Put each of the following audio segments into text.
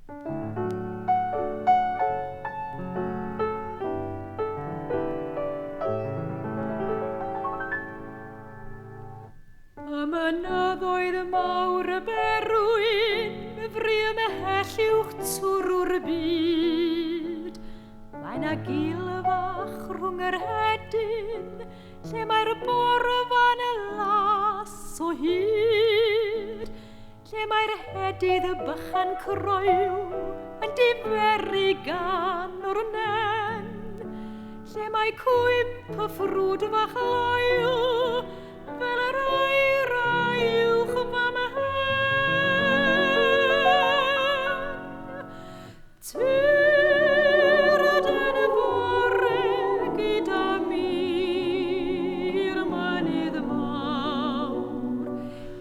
Y mynyddoedd mawr y berwyn, y frym y hell uwch twrw'r byd. Mae na gilfach rhwng yr hedyn, lle mae'r borfan y las o hyd. Lle mae'r hedydd y bychan croew yn diferu gan o'r nen. Lle mae cwymp y ffrwd fach loyw fel yr air uwch fam hen. Tyrd yn y bore gyda mi'r mynydd mawr,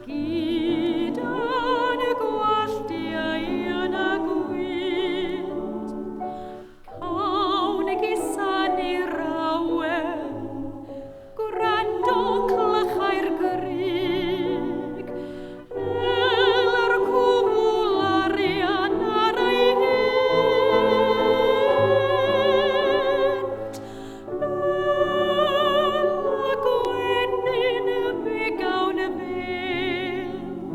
gyda'n y gwalltiau yn y gwynt. Cawn y gisanu'r awen, gwrando clychau'r grig, yr cwmwl arian ar ei hynt. Y gwenyn y begawn y fel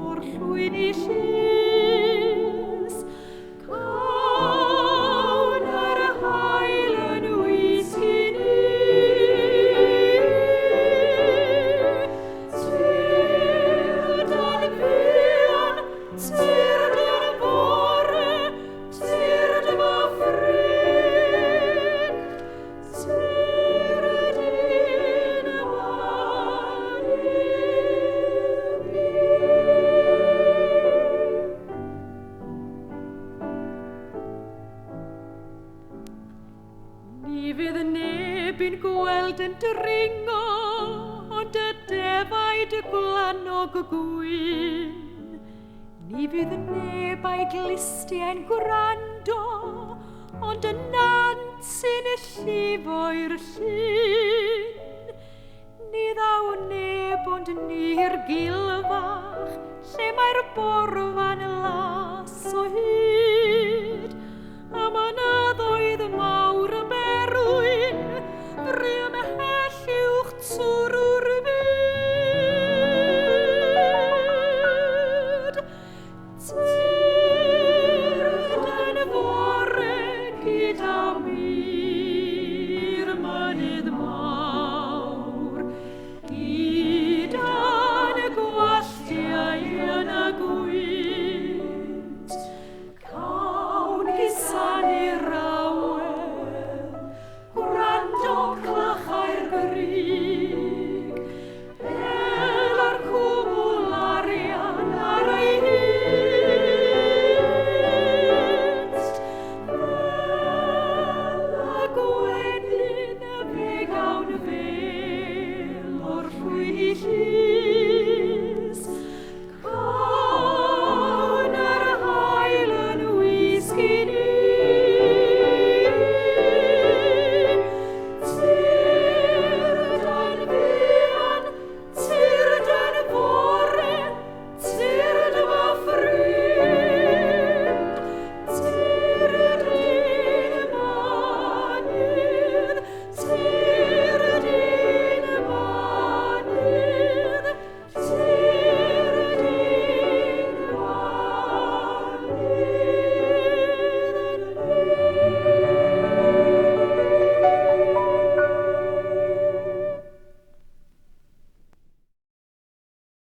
o'r llwyn I llys. Cawn yr hael yn wys I ni. Tyrd yn buan, tyrd yn bore, tyrd yma ffrind. Tyrd un Ni fydd neb yn gweld yn dringo, ond y defaid y gwlanog gwyn. Ni fydd neb a'i glistiau'n gwrando, ond y nant sy'n y llifo'r llun. Ni ddaw neb ond ni'r gilfach, lle mae'r borfan las o hyd. A mynyddoedd mawr y berwyn, frym y hell uwch twrw'r byd.